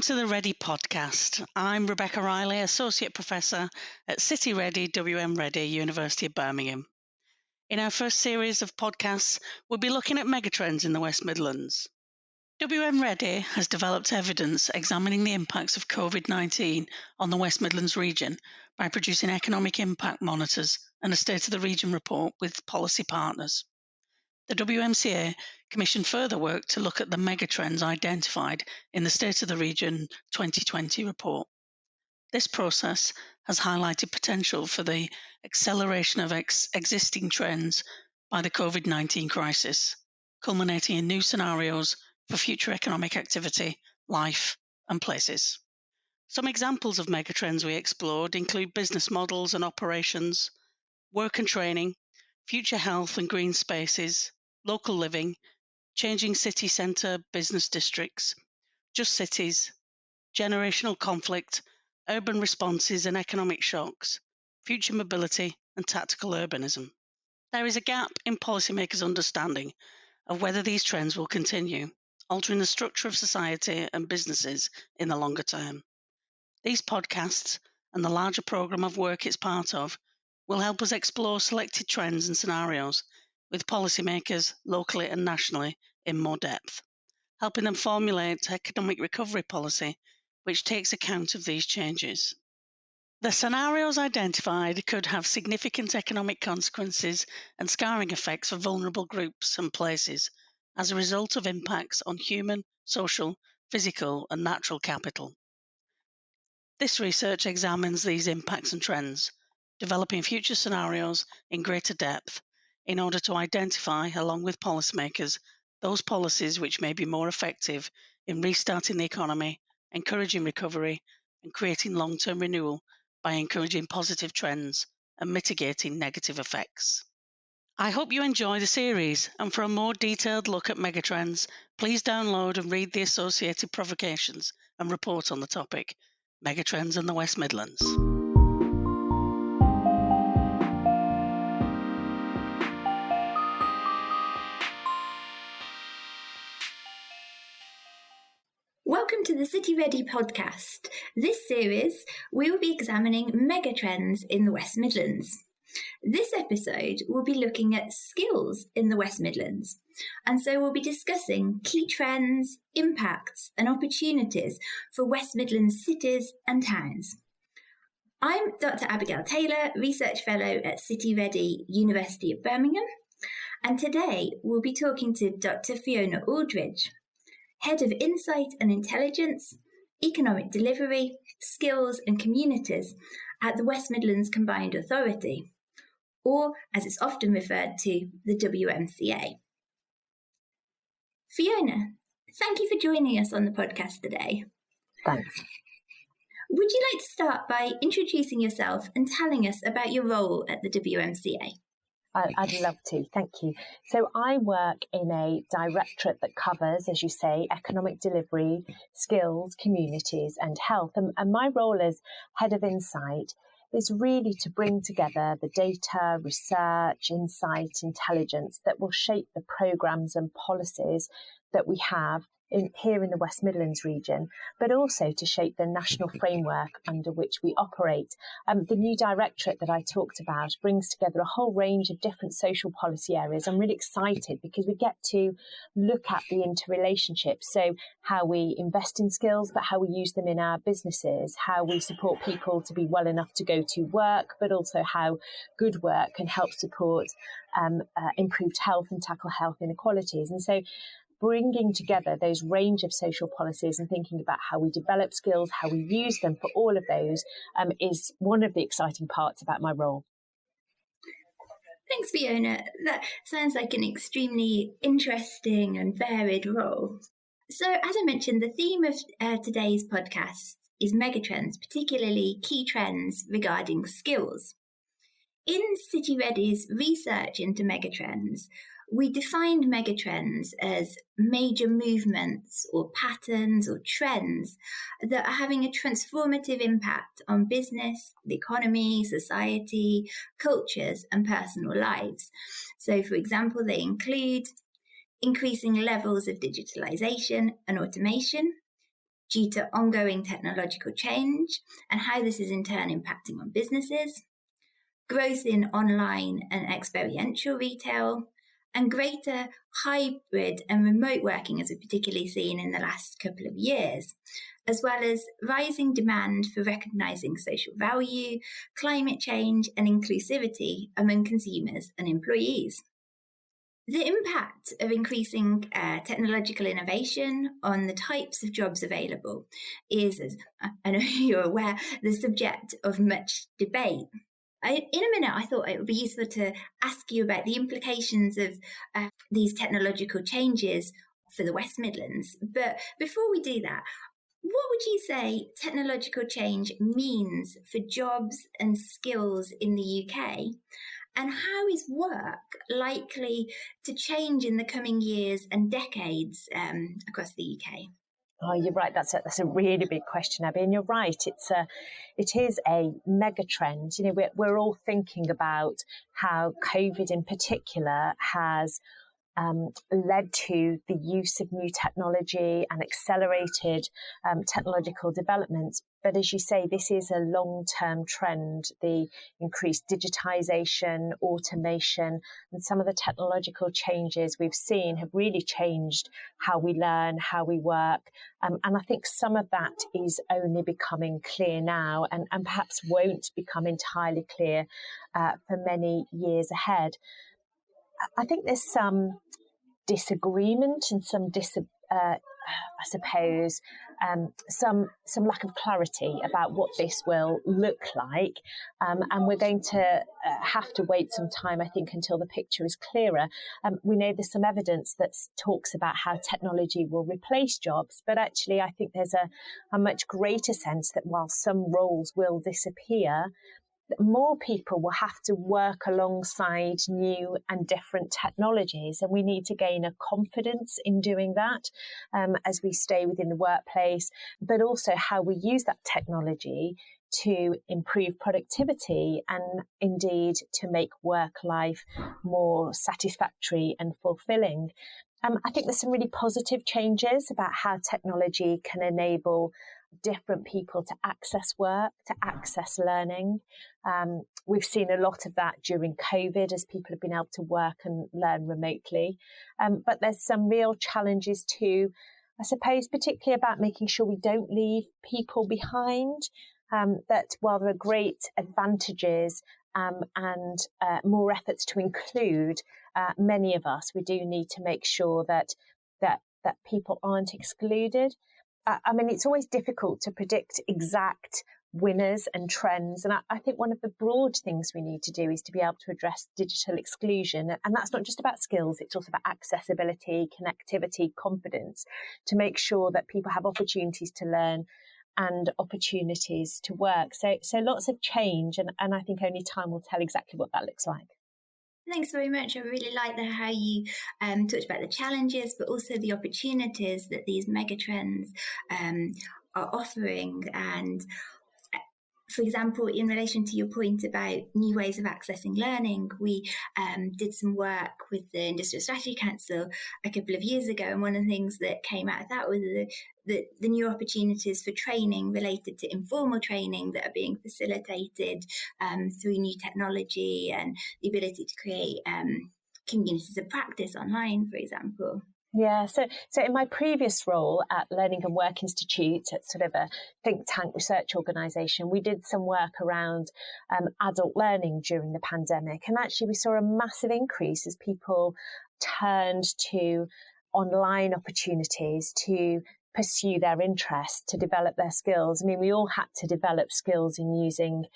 Welcome to the REDI podcast. I'm Rebecca Riley, Associate Professor at City-REDI, WMREDI, University of Birmingham. In our first series of podcasts, we'll be looking at megatrends in the West Midlands. WMREDI has developed evidence examining the impacts of COVID-19 on the West Midlands region by producing economic impact monitors and a State of the Region report with policy partners. The WMCA commissioned further work to look at the megatrends identified in the State of the Region 2020 report. This process has highlighted potential for the acceleration of existing trends by the COVID-19 crisis, culminating in new scenarios for future economic activity, life and places. Some examples of megatrends we explored include business models and operations, work and training, future health and green spaces, local living, changing city centre business districts, just cities, generational conflict, urban responses and economic shocks, future mobility and tactical urbanism. There is a gap in policymakers' understanding of whether these trends will continue, altering the structure of society and businesses in the longer term. These podcasts and the larger programme of work it's part of will help us explore selected trends and scenarios with policymakers locally and nationally in more depth, helping them formulate economic recovery policy which takes account of these changes. The scenarios identified could have significant economic consequences and scarring effects for vulnerable groups and places as a result of impacts on human, social, physical and natural capital. This research examines these impacts and trends, developing future scenarios in greater depth in order to identify, along with policymakers, those policies which may be more effective in restarting the economy, encouraging recovery, and creating long-term renewal by encouraging positive trends and mitigating negative effects. I hope you enjoy the series, and for a more detailed look at megatrends, please download and read the associated provocations and report on the topic, Megatrends in the West Midlands. Welcome to the City-REDI podcast. This series, we will be examining megatrends in the West Midlands. This episode will be looking at skills in the West Midlands, and so we'll be discussing key trends, impacts and opportunities for West Midlands cities and towns. I'm Dr Abigail Taylor, Research Fellow at City-REDI, University of Birmingham, and today we'll be talking to Dr Fiona Aldridge, Head of Insight and Intelligence, Economic Delivery, Skills and Communities at the West Midlands Combined Authority, or as it's often referred to, the WMCA. Fiona, thank you for joining us on the podcast today. Thanks. Would you like to start by introducing yourself and telling us about your role at the WMCA? I'd love to, thank you. So I work in a directorate that covers, as you say, economic delivery, skills, communities and health. And my role as Head of Insight is really to bring together the data, research, insight, intelligence that will shape the programmes and policies that we have here in the West Midlands region, but also to shape the national framework under which we operate. The new directorate that I talked about brings together a whole range of different social policy areas. I'm really excited because we get to look at the interrelationship. So how we invest in skills, but how we use them in our businesses, how we support people to be well enough to go to work, but also how good work can help support improved health and tackle health inequalities. And so bringing together those range of social policies and thinking about how we develop skills, how we use them for all of those is one of the exciting parts about my role. Thanks, Fiona. That sounds like an extremely interesting and varied role. So, as I mentioned, the theme of today's podcast is megatrends, particularly key trends regarding skills. In City-REDI's research into megatrends, we defined megatrends as major movements or patterns or trends that are having a transformative impact on business, the economy, society, cultures, and personal lives. So, for example, they include increasing levels of digitalisation and automation, due to ongoing technological change and how this is in turn impacting on businesses, growth in online and experiential retail, and greater hybrid and remote working, as we've particularly seen in the last couple of years, as well as rising demand for recognising social value, climate change and inclusivity among consumers and employees. The impact of increasing technological innovation on the types of jobs available is, as I know you're aware, the subject of much debate. In a minute, I thought it would be useful to ask you about the implications of these technological changes for the West Midlands. But before we do that, what would you say technological change means for jobs and skills in the UK? And how is work likely to change in the coming years and decades across the UK? Oh, you're right. That's a really big question, Abby. And you're right. It is a mega trend. You know, we're all thinking about how COVID in particular has led to the use of new technology and accelerated technological developments. But as you say, this is a long-term trend. The increased digitisation, automation, and some of the technological changes we've seen have really changed how we learn, how we work. And I think some of that is only becoming clear now and perhaps won't become entirely clear for many years ahead. I think there's some disagreement and some some lack of clarity about what this will look like. And we're going to have to wait some time, I think, until the picture is clearer. We know there's some evidence that talks about how technology will replace jobs, but actually I think there's a much greater sense that while some roles will disappear, more people will have to work alongside new and different technologies, and we need to gain a confidence in doing that as we stay within the workplace, but also how we use that technology to improve productivity and indeed to make work life more satisfactory and fulfilling. I think there's some really positive changes about how technology can enable different people to access work, to access learning. We've seen a lot of that during COVID as people have been able to work and learn remotely. But there's some real challenges too, I suppose, particularly about making sure we don't leave people behind, that while there are great advantages and more efforts to include many of us, we do need to make sure that people aren't excluded. I mean, it's always difficult to predict exact winners and trends. And I think one of the broad things we need to do is to be able to address digital exclusion. And that's not just about skills, it's also about accessibility, connectivity, confidence, to make sure that people have opportunities to learn and opportunities to work. So lots of change. And I think only time will tell exactly what that looks like. Thanks very much. I really like how you talked about the challenges, but also the opportunities that these megatrends are offering. And for example, in relation to your point about new ways of accessing learning, we did some work with the Industrial Strategy Council a couple of years ago. And one of the things that came out of that was the new opportunities for training related to informal training that are being facilitated through new technology and the ability to create communities of practice online, for example. Yeah, so in my previous role at Learning and Work Institute, at sort of a think tank research organisation, we did some work around adult learning during the pandemic. And actually we saw a massive increase as people turned to online opportunities to pursue their interests, to develop their skills. I mean, we all had to develop skills in using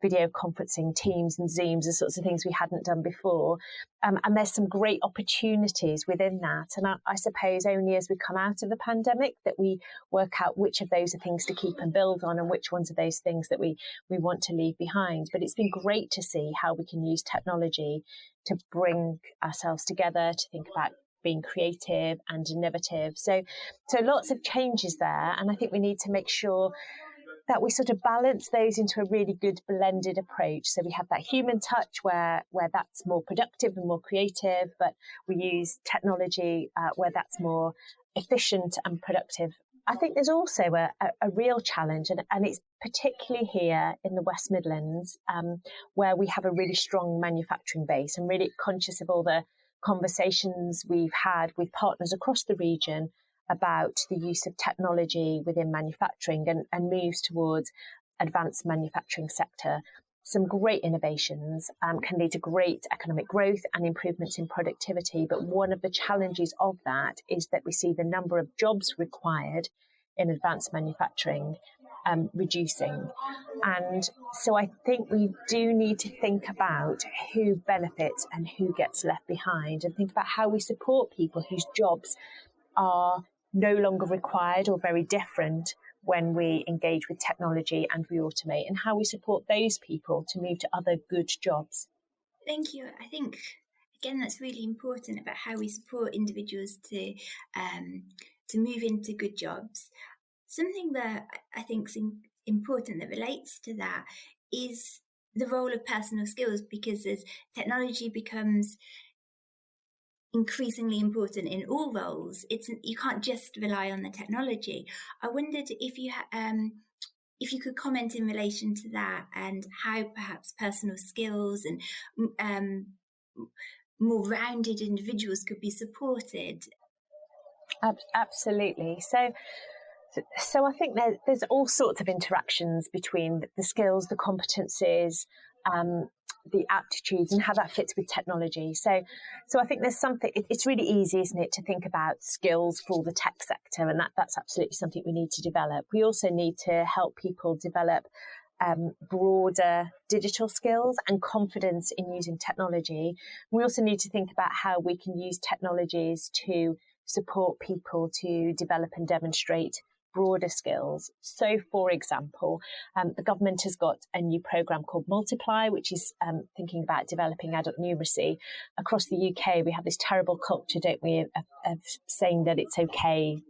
video conferencing, Teams and Zooms, the sorts of things we hadn't done before. And there's some great opportunities within that. And I suppose only as we come out of the pandemic that we work out which of those are things to keep and build on and which ones are those things that we want to leave behind. But it's been great to see how we can use technology to bring ourselves together, to think about being creative and innovative. So lots of changes there. And I think we need to make sure that we sort of balance those into a really good blended approach. So we have that human touch where that's more productive and more creative, but we use technology where that's more efficient and productive I think there's also a real challenge, and it's particularly here in the West Midlands, where we have a really strong manufacturing base. I'm really conscious of all the conversations we've had with partners across the region about the use of technology within manufacturing and moves towards advanced manufacturing sector. Some great innovations can lead to great economic growth and improvements in productivity. But one of the challenges of that is that we see the number of jobs required in advanced manufacturing reducing. And so I think we do need to think about who benefits and who gets left behind, and think about how we support people whose jobs are no longer required or very different when we engage with technology and we automate, and how we support those people to move to other good jobs. Thank you. I think, again, that's really important about how we support individuals to move into good jobs. Something that I think is important that relates to that is the role of personal skills, because as technology becomes increasingly important in all roles, you can't just rely on the technology. I wondered if you could comment in relation to that, and how perhaps personal skills and more rounded individuals could be supported. Absolutely. So I think there's all sorts of interactions between the skills, the competencies, the aptitudes, and how that fits with technology. So I think there's something, it's really easy, isn't it, to think about skills for the tech sector, and that's absolutely something we need to develop. We also need to help people develop broader digital skills and confidence in using technology. We also need to think about how we can use technologies to support people to develop and demonstrate broader skills. So, for example, the government has got a new programme called Multiply, which is thinking about developing adult numeracy. Across the UK, we have this terrible culture, don't we, of saying that it's okay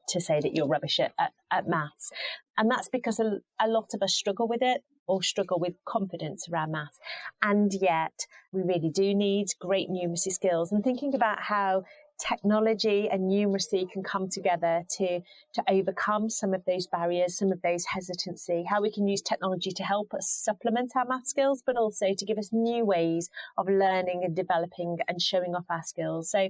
to say that you're rubbish at maths. And that's because a lot of us struggle with it, or struggle with confidence around maths. And yet we really do need great numeracy skills, and thinking about how technology and numeracy can come together to overcome some of those barriers, some of those hesitancy, how we can use technology to help us supplement our math skills, but also to give us new ways of learning and developing and showing off our skills. So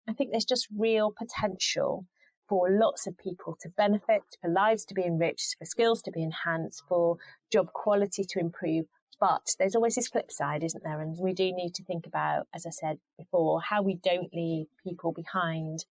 I think there's just real potential for lots of people to benefit, for lives to be enriched, for skills to be enhanced, for job quality to improve. But there's always this flip side, isn't there? And we do need to think about, as I said before, how we don't leave people behind.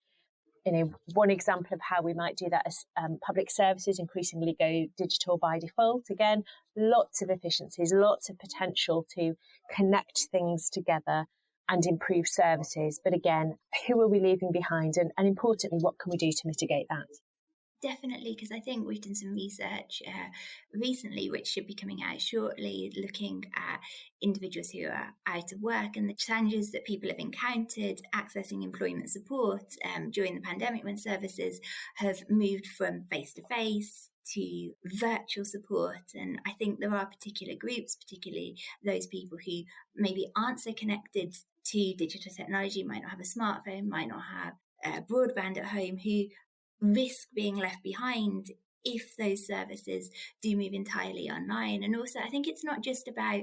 You know, one example of how we might do that is public services increasingly go digital by default. Again, lots of efficiencies, lots of potential to connect things together and improve services. But again, who are we leaving behind? And importantly, what can we do to mitigate that? Definitely, because I think we've done some research recently, which should be coming out shortly, looking at individuals who are out of work and the challenges that people have encountered accessing employment support during the pandemic, when services have moved from face-to-face to virtual support. And I think there are particular groups, particularly those people who maybe aren't so connected to digital technology, might not have a smartphone, might not have broadband at home, who risk being left behind if those services do move entirely online. And also, I think it's not just about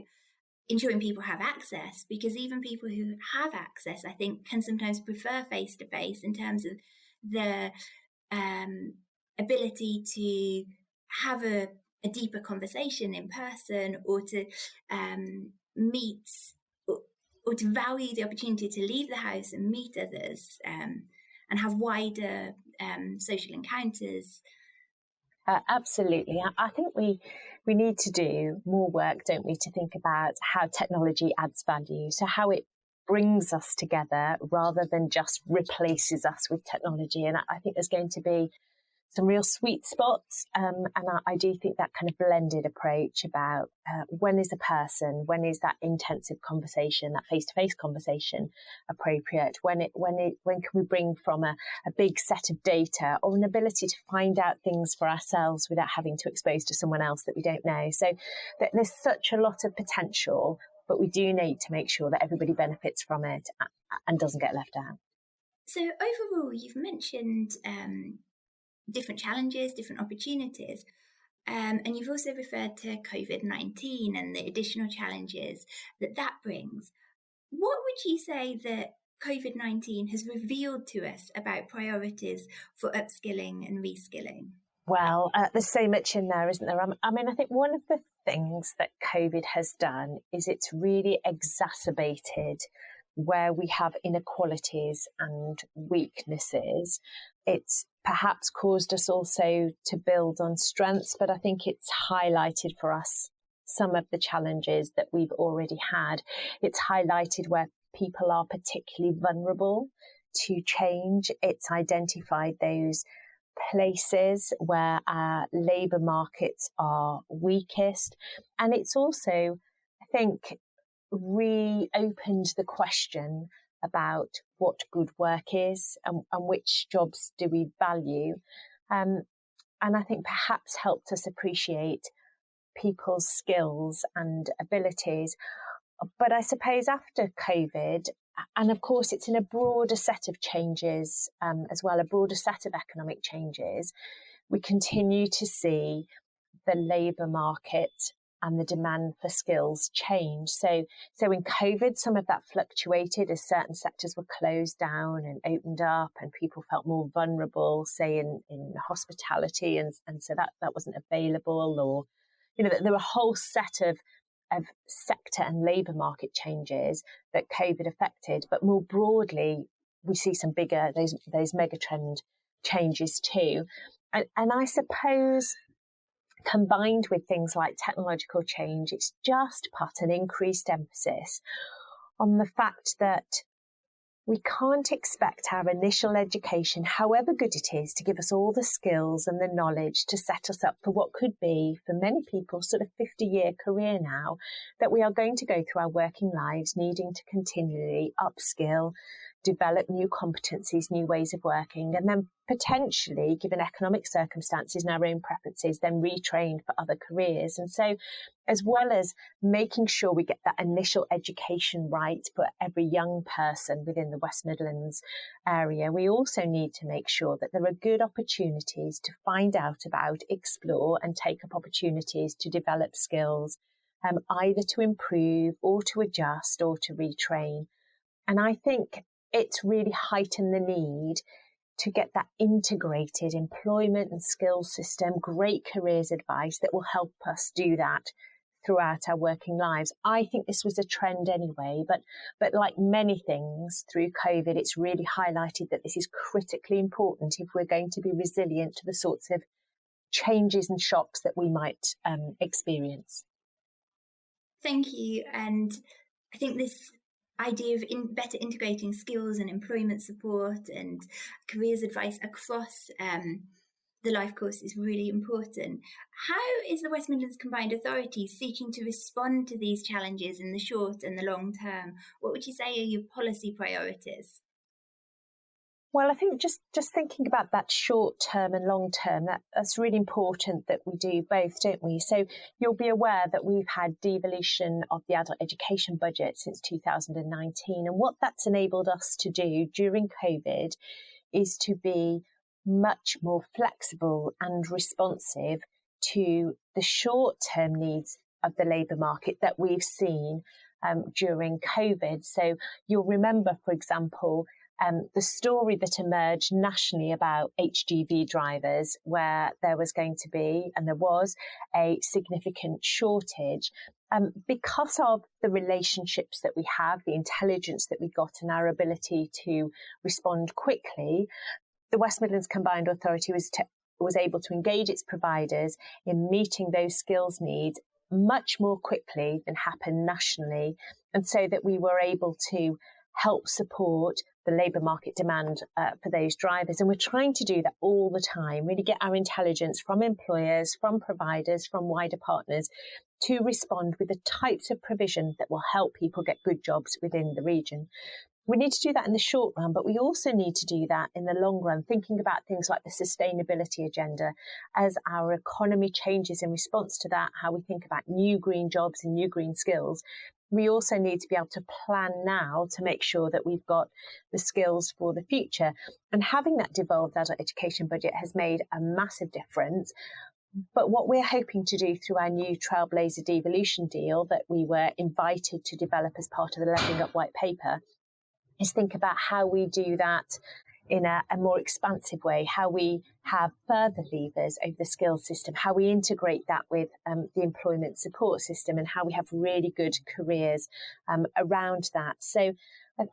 ensuring people have access, because even people who have access, I think, can sometimes prefer face-to-face in terms of the ability to have a deeper conversation in person, or to meet, or to value the opportunity to leave the house and meet others, and have wider social encounters. Absolutely. I think we need to do more work, don't we, to think about how technology adds value, so how it brings us together rather than just replaces us with technology. And I think there's going to be some real sweet spots. And I do think that kind of blended approach about when is a person, when is that intensive conversation, that face-to-face conversation appropriate, when can we bring from a big set of data, or an ability to find out things for ourselves without having to expose to someone else that we don't know. So there's such a lot of potential, but we do need to make sure that everybody benefits from it and doesn't get left out. So overall, you've mentioned different challenges, different opportunities. And you've also referred to COVID-19 and the additional challenges that brings. What would you say that COVID-19 has revealed to us about priorities for upskilling and reskilling? Well, there's so much in there, isn't there? I mean, I think one of the things that COVID has done is it's really exacerbated where we have inequalities and weaknesses. It's perhaps caused us also to build on strengths, but I think it's highlighted for us some of the challenges that we've already had. It's highlighted where people are particularly vulnerable to change. It's identified those places where our labour markets are weakest. And it's also, I think, reopened the question about what good work is and which jobs do we value. And I think perhaps helped us appreciate people's skills and abilities. But I suppose after COVID, and of course it's in a broader set of changes as well, a broader set of economic changes, we continue to see the labour market and the demand for skills change. So in COVID, some of that fluctuated as certain sectors were closed down and opened up and people felt more vulnerable, say in hospitality, and so that wasn't available, or, you know, there were a whole set of sector and labour market changes that COVID affected. But more broadly, we see some bigger, those megatrend changes too. And I suppose combined with things like technological change, it's just put an increased emphasis on the fact that we can't expect our initial education, however good it is, to give us all the skills and the knowledge to set us up for what could be, for many people, sort of 50-year career now, that we are going to go through our working lives needing to continually upskill, develop new competencies, new ways of working, and then potentially, given economic circumstances and our own preferences, then retrain for other careers. And so, as well as making sure we get that initial education right for every young person within the West Midlands area, we also need to make sure that there are good opportunities to find out about, explore, and take up opportunities to develop skills, either to improve or to adjust or to retrain. And I think it's really heightened the need to get that integrated employment and skills system, great careers advice that will help us do that throughout our working lives. I think this was a trend anyway, but like many things through COVID, it's really highlighted that this is critically important if we're going to be resilient to the sorts of changes and shocks that we might experience. Thank you. And I think this idea of better integrating skills and employment support and careers advice across the life course is really important. How is the West Midlands Combined Authority seeking to respond to these challenges in the short and the long term? What would you say are your policy priorities? Well, I think just thinking about that short term and long term, that's really important that we do both, don't we? So you'll be aware that we've had devolution of the adult education budget since 2019. And what that's enabled us to do during COVID is to be much more flexible and responsive to the short term needs of the labour market that we've seen during COVID. So you'll remember, for example, the story that emerged nationally about HGV drivers, where there was going to be, and there was, a significant shortage. Because of the relationships that we have, the intelligence that we got, and our ability to respond quickly, the West Midlands Combined Authority was able to engage its providers in meeting those skills needs much more quickly than happened nationally, and so that we were able to help support the labour market demand for those drivers. And we're trying to do that all the time, really get our intelligence from employers, from providers, from wider partners to respond with the types of provision that will help people get good jobs within the region. We need to do that in the short run, but we also need to do that in the long run, thinking about things like the sustainability agenda as our economy changes in response to that, how we think about new green jobs and new green skills. we also need to be able to plan now to make sure that we've got the skills for the future. And having that devolved adult education budget has made a massive difference. But what we're hoping to do through our new Trailblazer Devolution deal that we were invited to develop as part of the Levelling Up White Paper is think about how we do that in a more expansive way, how we have further levers over the skills system, how we integrate that with the employment support system, and how we have really good careers around that. So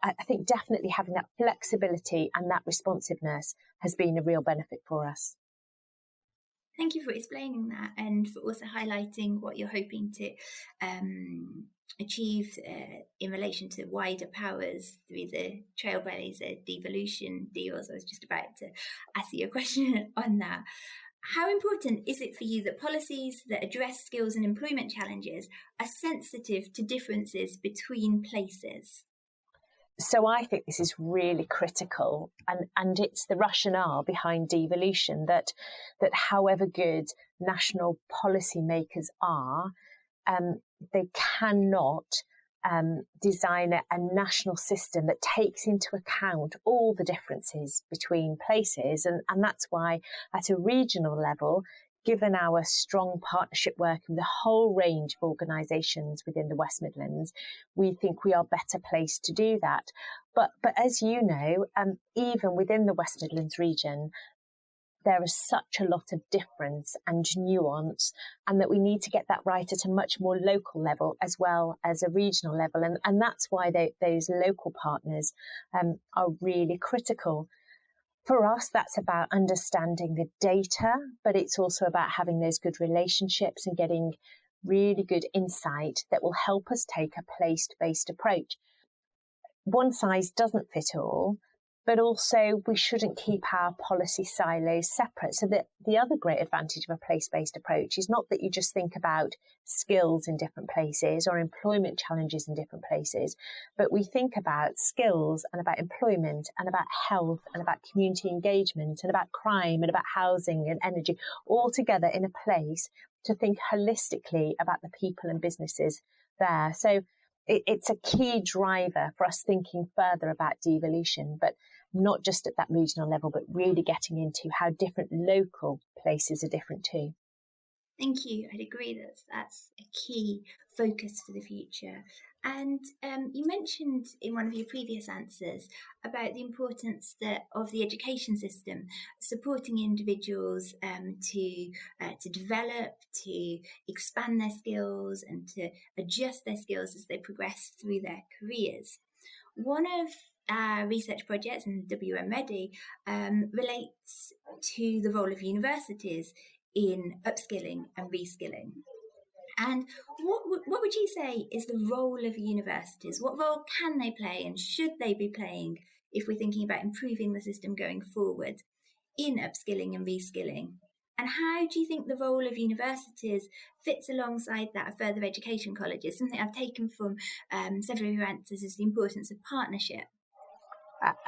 I think definitely having that flexibility and that responsiveness has been a real benefit for us. Thank you for explaining that and for also highlighting what you're hoping to achieve in relation to wider powers through the Trailblazer Devolution deals. I was just about to ask you a question on that. How important is it for you that policies that address skills and employment challenges are sensitive to differences between places? So I think this is really critical, and it's the rationale behind devolution that however good national policymakers are, they cannot design a national system that takes into account all the differences between places, and that's why at a regional level, given our strong partnership work with the whole range of organisations within the West Midlands, we think we are better placed to do that. But as you know, even within the West Midlands region, there is such a lot of difference and nuance, and that we need to get that right at a much more local level as well as a regional level. And that's why those local partners are really critical. For us, that's about understanding the data, but it's also about having those good relationships and getting really good insight that will help us take a place-based approach. One size doesn't fit all, but also we shouldn't keep our policy silos separate. So that the other great advantage of a place-based approach is not that you just think about skills in different places or employment challenges in different places, but we think about skills and about employment and about health and about community engagement and about crime and about housing and energy, all together in a place to think holistically about the people and businesses there. So it's a key driver for us thinking further about devolution, but not just at that regional level, but really getting into how different local places are different too. Thank you. I'd agree that that's a key focus for the future. And you mentioned in one of your previous answers about the importance of the education system supporting individuals to develop, to expand their skills and to adjust their skills as they progress through their careers. One of our research projects in WMREDI relates to the role of universities in upskilling and reskilling. And what would you say is the role of universities? What role can they play and should they be playing if we're thinking about improving the system going forward in upskilling and reskilling? And how do you think the role of universities fits alongside that of further education colleges? Something I've taken from several of your answers is the importance of partnership.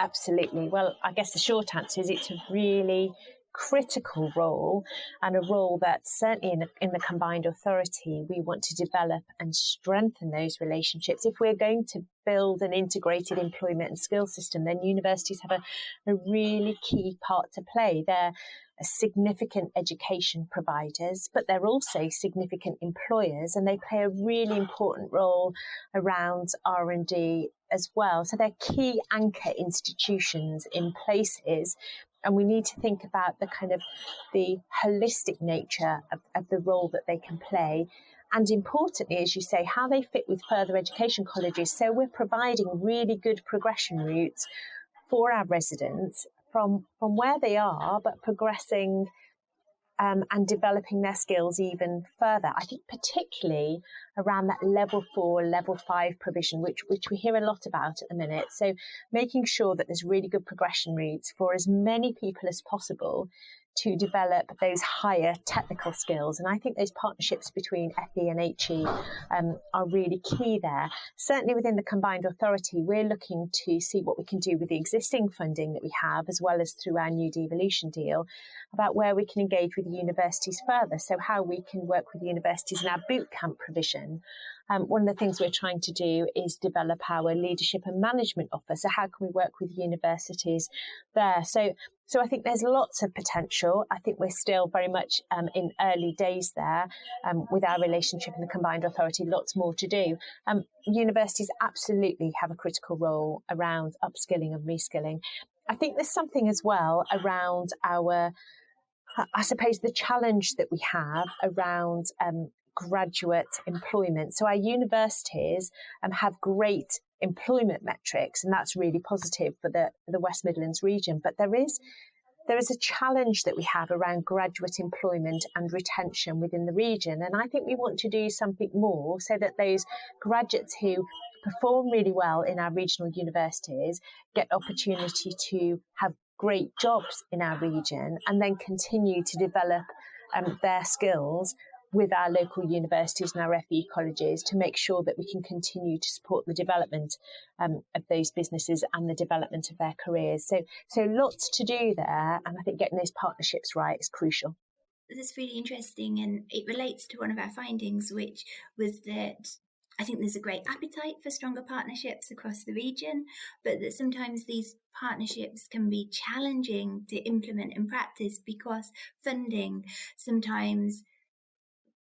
Absolutely. Well, I guess the short answer is it's a really critical role, and a role that certainly in the combined authority we want to develop and strengthen those relationships. If we're going to build an integrated employment and skills system, then universities have a really key part to play. They're significant education providers, but they're also significant employers, and they play a really important role around R&D as well. So they're key anchor institutions in places, and we need to think about the kind of the holistic nature of the role that they can play. And importantly, as you say, how they fit with further education colleges. So we're providing really good progression routes for our residents from where they are, but progressing and developing their skills even further. I think particularly around that level 4, level 5 provision, which we hear a lot about at the minute. So making sure that there's really good progression routes for as many people as possible to develop those higher technical skills. And I think those partnerships between FE and HE are really key there. Certainly within the combined authority, we're looking to see what we can do with the existing funding that we have, as well as through our new Devolution deal, about where we can engage with the universities further. So how we can work with the universities in our boot camp provision. One of the things we're trying to do is develop our leadership and management offer. So how can we work with universities there? So I think there's lots of potential. I think we're still very much in early days there with our relationship in the combined authority, lots more to do. Universities absolutely have a critical role around upskilling and reskilling. I think there's something as well around I suppose, the challenge that we have around graduate employment. So our universities have great employment metrics, and that's really positive for the West Midlands region. But there is a challenge that we have around graduate employment and retention within the region. And I think we want to do something more so that those graduates who perform really well in our regional universities get opportunity to have great jobs in our region and then continue to develop their skills with our local universities and our FE colleges to make sure that we can continue to support the development of those businesses and the development of their careers. So lots to do there, and I think getting those partnerships right is crucial. That's really interesting, and it relates to one of our findings, which was that I think there's a great appetite for stronger partnerships across the region, but that sometimes these partnerships can be challenging to implement in practice because funding, sometimes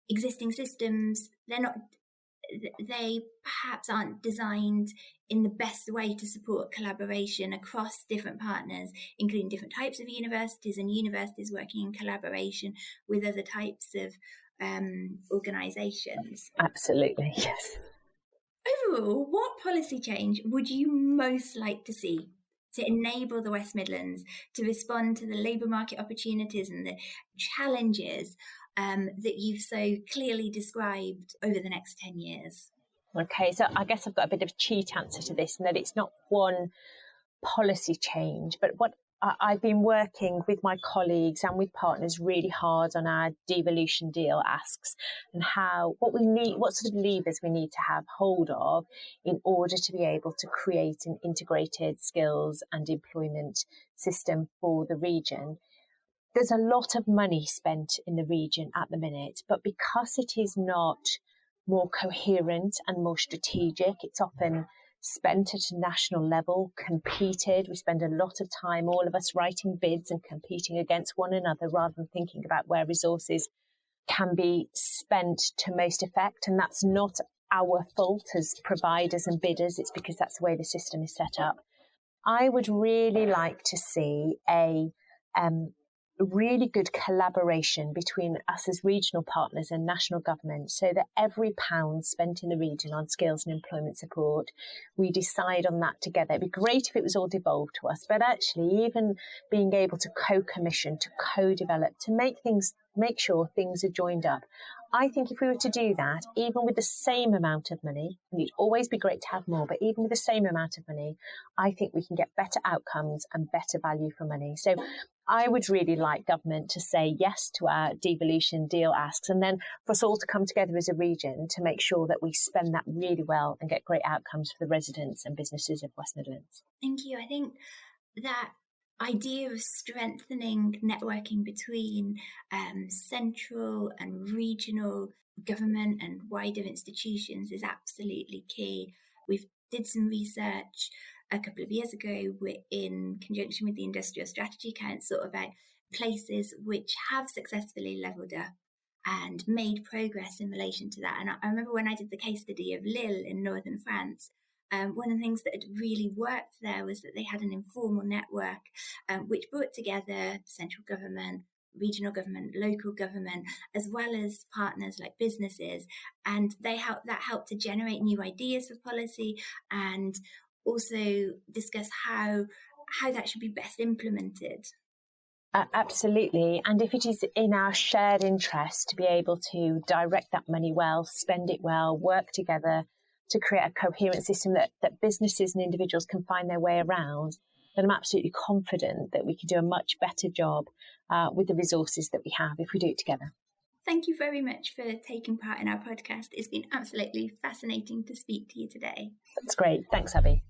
existing systems, they perhaps aren't designed in the best way to support collaboration across different partners, including different types of universities and universities working in collaboration with other types of organisations. Absolutely, yes. Overall, what policy change would you most like to see to enable the West Midlands to respond to the labour market opportunities and the challenges that you've so clearly described over the next 10 years? Okay, so I guess I've got a bit of a cheat answer to this, in that it's not one policy change, but what I've been working with my colleagues and with partners really hard on our devolution deal asks and what we need, what sort of levers we need to have hold of in order to be able to create an integrated skills and employment system for the region. There's a lot of money spent in the region at the minute, but because it is not more coherent and more strategic, it's often spent at a national level, competed. We spend a lot of time, all of us, writing bids and competing against one another rather than thinking about where resources can be spent to most effect. And that's not our fault as providers and bidders. It's because that's the way the system is set up. I would really like to see a really good collaboration between us as regional partners and national government, so that every pound spent in the region on skills and employment support, we decide on that together. It'd be great if it was all devolved to us, but actually even being able to co-commission, to co-develop, to make sure things are joined up. I think if we were to do that, even with the same amount of money, and it'd always be great to have more, but even with the same amount of money, I think we can get better outcomes and better value for money. So I would really like government to say yes to our devolution deal asks, and then for us all to come together as a region to make sure that we spend that really well and get great outcomes for the residents and businesses of West Midlands. Thank you. I think that idea of strengthening networking between central and regional government and wider institutions is absolutely key. We've did some research a couple of years ago in conjunction with the Industrial Strategy Council about places which have successfully levelled up and made progress in relation to that. And I remember when I did the case study of Lille in northern France, one of the things that had really worked there was that they had an informal network which brought together central government, regional government, local government, as well as partners like businesses. And that helped to generate new ideas for policy and also discuss how that should be best implemented. Absolutely. And if it is in our shared interest to be able to direct that money well, spend it well, work together to create a coherent system that businesses and individuals can find their way around, then I'm absolutely confident that we can do a much better job with the resources that we have if we do it together. Thank you very much for taking part in our podcast. It's been absolutely fascinating to speak to you today. That's great. Thanks, Abby.